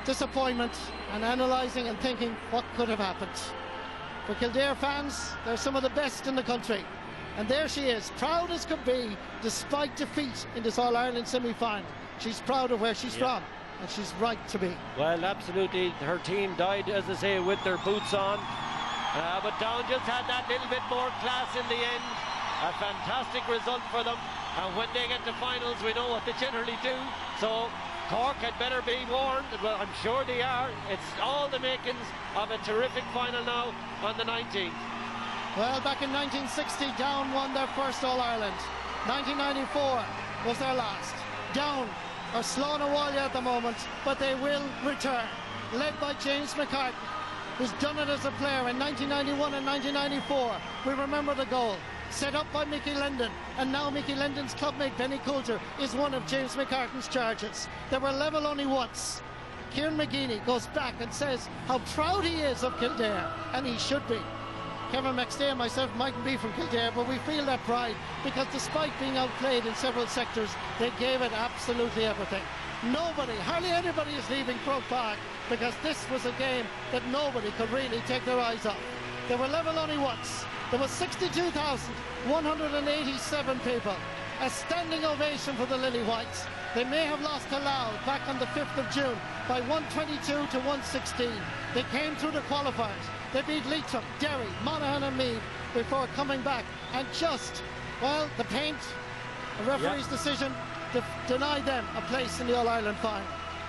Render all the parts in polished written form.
disappointment and analysing and thinking what could have happened. For Kildare fans, they're some of the best in the country. And there she is, proud as could be, despite defeat in this All-Ireland semi-final. She's proud of where she's from, and she's right to be. Well, absolutely. Her team died, as I say, with their boots on. But Down just had that little bit more class in the end. A fantastic result for them. And when they get to finals, we know what they generally do. So Cork had better be warned. Well, I'm sure they are. It's all the makings of a terrific final now on the 19th. Well, back in 1960, Down won their first All-Ireland. 1994 was their last. Down are slowing a wall at the moment, but they will return. Led by James McCarthy, who's done it as a player in 1991 and 1994. We remember the goal. Set up by Mickey Linden, and now Mickey Linden's clubmate Benny Coulter is one of James McCarthy's charges. They were level only once. Kieran McGeaney goes back and says how proud he is of Kildare, and he should be. Kevin McStay and myself mightn't be from Kildare, but we feel that pride because despite being outplayed in several sectors, they gave it absolutely everything. Nobody, hardly anybody is leaving Croke Park because this was a game that nobody could really take their eyes off. They were level only once. There was 62,187 people. A standing ovation for the Lily Whites. They may have lost to Louth back on the 5th of June by 122 to 116. They came through the qualifiers. They beat Leitrim, Derry, Monaghan and Meath before coming back and just, well, the paint, a referee's decision denied them a place in the All-Ireland final.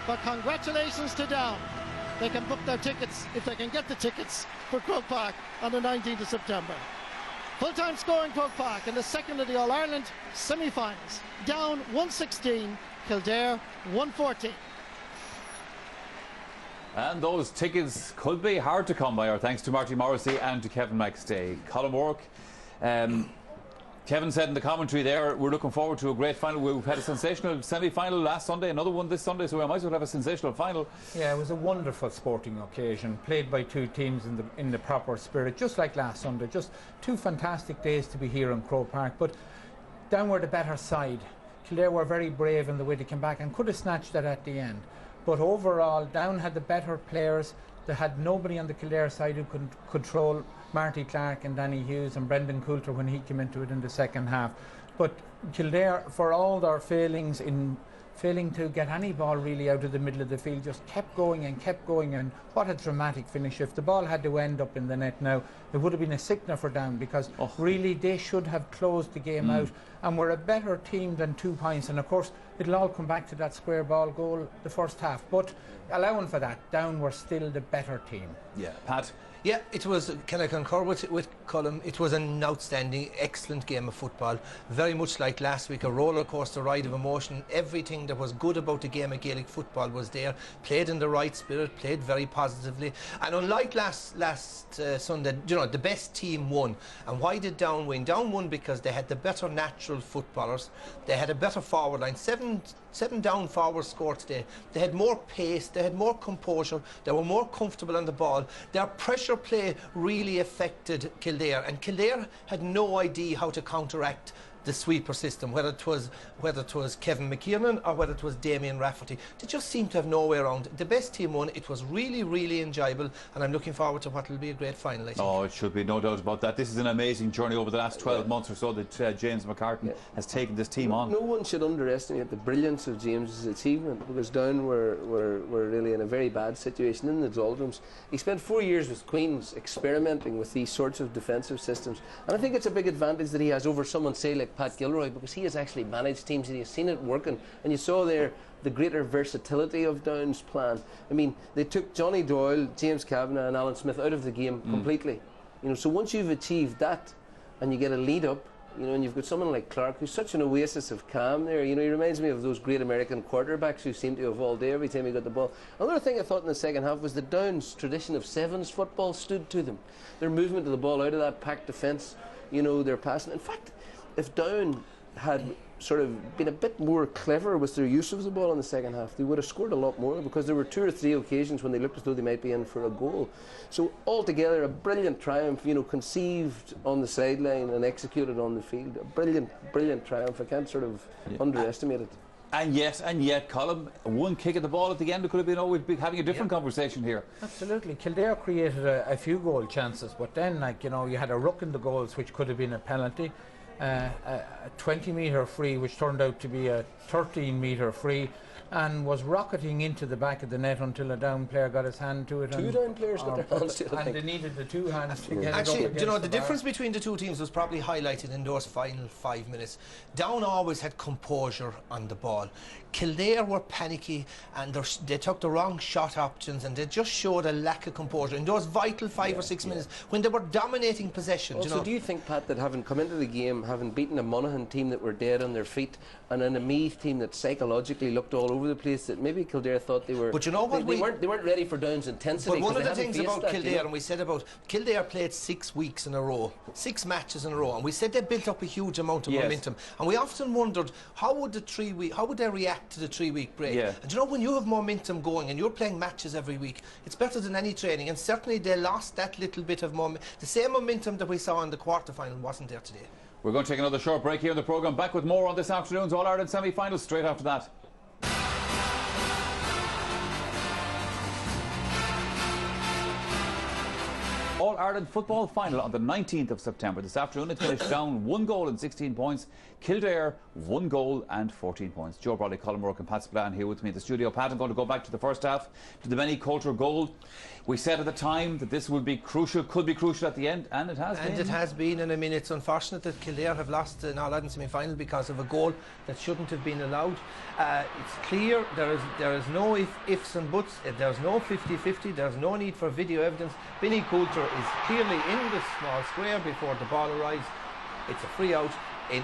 But congratulations to Down. They can book their tickets, if they can get the tickets, for Croke Park on the 19th of September. Full-time score in Croke Park in the second of the All-Ireland semi-finals. Down 116, Kildare 114. And those tickets could be hard to come by, our thanks to Marty Morrissey and to Kevin McStay. Colin O'Rourke, Kevin said in the commentary there, we're looking forward to a great final. We've had a sensational semi-final last Sunday, another one this Sunday, so we might as well have a sensational final. Yeah, it was a wonderful sporting occasion, played by two teams in the proper spirit, just like last Sunday. Just two fantastic days to be here in Croke Park, but Down were the better side. Kildare were very brave in the way they came back and could have snatched it at the end. But overall, Down had the better players. They had nobody on the Kildare side who could control Marty Clark and Danny Hughes and Brendan Coulter when he came into it in the second half. But Kildare, for all their failings in failing to get any ball really out of the middle of the field, just kept going, and what a dramatic finish. If the ball had to end up in the net now, it would have been a sickener for Down, because really they should have closed the game out and were a better team than 2 points. And of course it'll all come back to that square ball goal the first half, but allowing for that, Down were still the better team. Yeah, Pat? Yeah, it was, can I concur with Colin? It was an outstanding, excellent game of football. Very much like last week, a roller coaster ride of emotion. Everything that was good about the game of Gaelic football was there. Played in the right spirit, played very positively. And unlike last Sunday, you know, the best team won. And why did Down win? Down won because they had the better natural footballers. They had a better forward line. Seven Down forwards scored today. They had more pace, they had more composure, they were more comfortable on the ball. Their pressure play really affected Kildare, and Kildare had no idea how to counteract the sweeper system, whether it was Kevin McKiernan or whether it was Damien Rafferty. They just seemed to have no way around. The best team won. It was really, really enjoyable, and I'm looking forward to what will be a great final, I think. Oh, it should be, no doubt about that. This is an amazing journey over the last 12 months or so that James McCarthy has taken this team on. No one should underestimate the brilliance of James's achievement, because Down were really in a very bad situation in the doldrums. He spent 4 years with Queen's experimenting with these sorts of defensive systems, and I think it's a big advantage that he has over someone, say, like Pat Gilroy, because he has actually managed teams and he has seen it working. And you saw there the greater versatility of Down's plan. I mean, they took Johnny Doyle, James Kavanagh and Alan Smith out of the game completely. You know, so once you've achieved that and you get a lead up, you know, and you've got someone like Clark who's such an oasis of calm there. You know, he reminds me of those great American quarterbacks who seem to have all day every time he got the ball. Another thing I thought in the second half was the Down's tradition of sevens football stood to them. Their movement of the ball out of that packed defence, you know, their passing. In fact, if Down had sort of been a bit more clever with their use of the ball in the second half, they would have scored a lot more, because there were 2 or 3 occasions when they looked as though they might be in for a goal. So altogether a brilliant triumph, you know, conceived on the sideline and executed on the field. A brilliant triumph. I can't sort of underestimate it. And yet, Colm, one kick at the ball at the end, it could have been, oh, we'd be having a different conversation here. Absolutely. Kildare created a few goal chances, but then, like, you know, you had a ruck in the goals, which could have been a penalty, a 20-metre free, which turned out to be a 13-metre free, and was rocketing into the back of the net until a down player got his hand to it. Two down players got their hands to it, and they needed the two hands to get it up Actually, against you know, the bar. difference between the two teams was probably highlighted in those final 5 minutes. Down always had composure on the ball. Kildare were panicky, and they took the wrong shot options, and they just showed a lack of composure in those vital 5 or 6 minutes when they were dominating possession. Also, do you think, Pat, that having come into the game, having beaten a Monaghan team that were dead on their feet, and an Meath team that psychologically looked all over the place, that maybe Kildare thought they were... But you know what, they weren't ready for Down's intensity. But one of the things about that, Kildare, and we said about Kildare played 6 weeks in a row, 6 matches in a row, and we said they built up a huge amount of momentum. And we often wondered how would they react to the 3-week break? Yeah. And you know, when you have momentum going and you're playing matches every week, it's better than any training. And certainly they lost that little bit of the same momentum that we saw in the quarter-final wasn't there today. We're going to take another short break here in the programme. Back with more on this afternoon's All-Ireland semi-finals straight after that. All-Ireland football final on the 19th of September. This afternoon it finished down 1 goal and 16 points. Kildare 1 goal and 14 points. Joe Bradley, Colm Rourke and Pat Spillane here with me in the studio. Pat, I'm going to go back to the first half, to the Benny Coulter goal. We said at the time that this would be crucial, could be crucial at the end, and it has been. And it has been, and I mean, it's unfortunate that Kildare have lost an All-Ireland semi-final because of a goal that shouldn't have been allowed. It's clear there is no ifs and buts, there's no 50-50, there's no need for video evidence. Benny Coulter is clearly in the small square before the ball arrives. It's a free out. In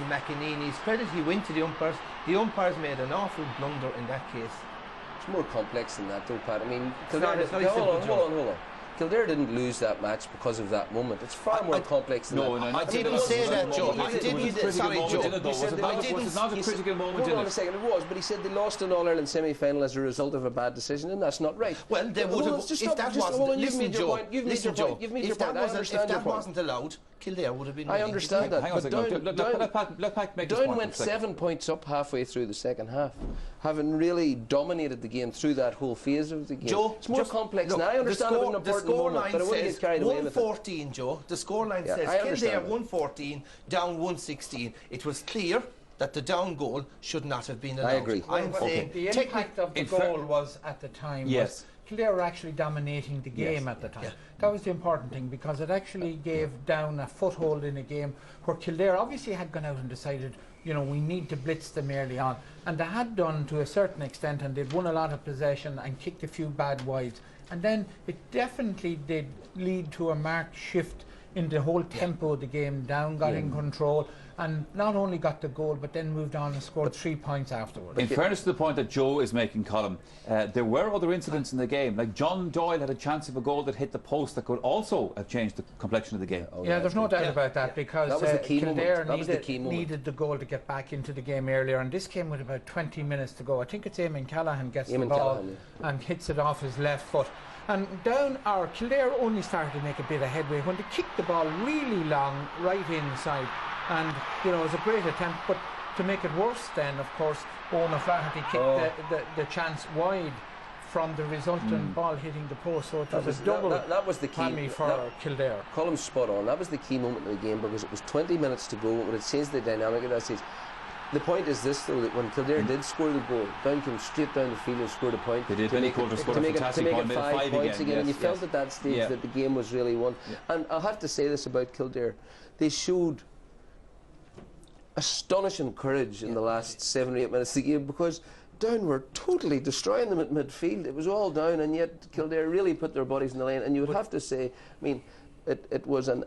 McEnany's credit, he went to the umpires. The umpires made an awful blunder in that case. It's more complex than that, though, Pat. I mean, It's very simple, hold on. Kildare didn't lose that match because of that moment. It's far more complex than that. I didn't say that, Joe. I didn't. Sorry, Joe. It's not a critical moment. Hold on a second. It was, but he said they lost an All-Ireland semi-final as a result of a bad decision, and that's not right. Well, they would have. If that wasn't, listen, Joe. Listen, Joe. If that wasn't allowed, Kildare would have been. I understand that. Hang on a second. Let Pat make this point. Down went 7 points up halfway through the second half, having really dominated the game through that whole phase of the game. Joe, it's more complex now. I understand it was an important moment, but I wouldn't get carried away with it. 114, Joe. The scoreline says Kildare 114, down 116. It was clear that the down goal should not have been allowed. I agree. I'm saying the impact of the goal was at the time. Yes. Kildare were actually dominating the game at the time. That was the important thing, because it actually gave Down a foothold in a game where Kildare obviously had gone out and decided, you know, we need to blitz them early on. And they had done to a certain extent, and they'd won a lot of possession and kicked a few bad wides. And then it definitely did lead to a marked shift in the whole tempo of the game. Down got in control and not only got the goal but then moved on and scored 3 points afterwards. In fairness to the point that Joe is making, Colm, there were other incidents in the game. Like John Doyle had a chance of a goal that hit the post that could also have changed the complexion of the game. There's no doubt about that, because that was the key Kildare moment. needed the goal to get back into the game earlier, and this came with about 20 minutes to go. I think it's Eamon Callaghan gets the ball and hits it off his left foot. And Kildare only started to make a bit of headway when they kicked the ball really long right inside. And, you know, it was a great attempt, but to make it worse then, of course, Owen O'Flaherty kicked the chance wide from the resultant ball hitting the post, so it was a double that was the key whammy for Kildare. Colm's spot on. That was the key moment of the game, because it was 20 minutes to go when it changed the dynamic of that stage. The point is this, though, that when Kildare did score the goal, Down came straight down the field and scored a point. They did. Benny Coulter scored a fantastic point, made it 5 points again, and you felt yes. at that stage that the game was really won. And I'll have to say this about Kildare: they showed astonishing courage in the last 7 or 8 minutes of the game, because Down were totally destroying them at midfield. It was all Down, and yet Kildare really put their bodies in the line. And you would have to say, I mean, it was an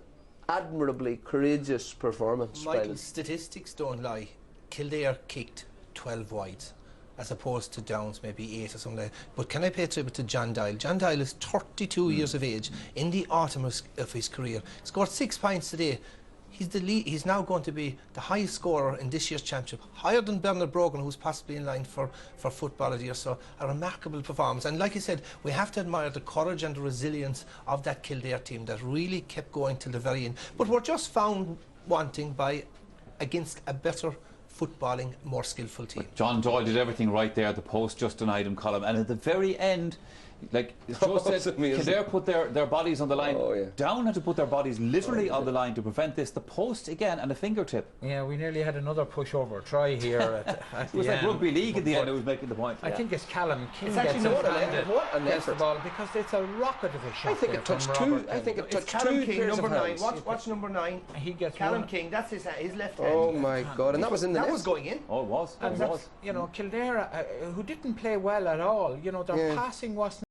admirably courageous performance. Michael, statistics don't lie. Kildare kicked 12 wides, as opposed to Down's maybe 8 or something like that. But can I pay tribute to John Doyle? John Doyle is 32 years of age, in the autumn of his career. Scored 6 points today. He's now going to be the highest scorer in this year's championship, higher than Bernard Brogan, who's possibly in line for Footballer of the Year. So a remarkable performance. And like I said, we have to admire the courage and the resilience of that Kildare team that really kept going till the very end. But we're just found wanting against a better footballing, more skillful team. John Doyle did everything right there. The post just denied him, Colm. And at the very end, like Joe said, Kildare put their bodies on the line. Oh, yeah. Down had to put their bodies literally on the line to prevent this. The post again and a fingertip. Yeah, we nearly had another pushover try here at It was like end. rugby league at the end. It was making the point. I think it's Callum King It's gets actually more than handed what an gets the effort. ball because it's a rocket of a shot. I think there it touched from two. Robert I think it It's touched Callum two King, pairs number of 9. hands. What's number 9? He gets Callum one. King. That's his left hand. Oh my God! And that was in the That net. was going in. Oh, it was. And It that's, was. you know, Kildare, who didn't play well at all. You know, their Yeah. passing wasn't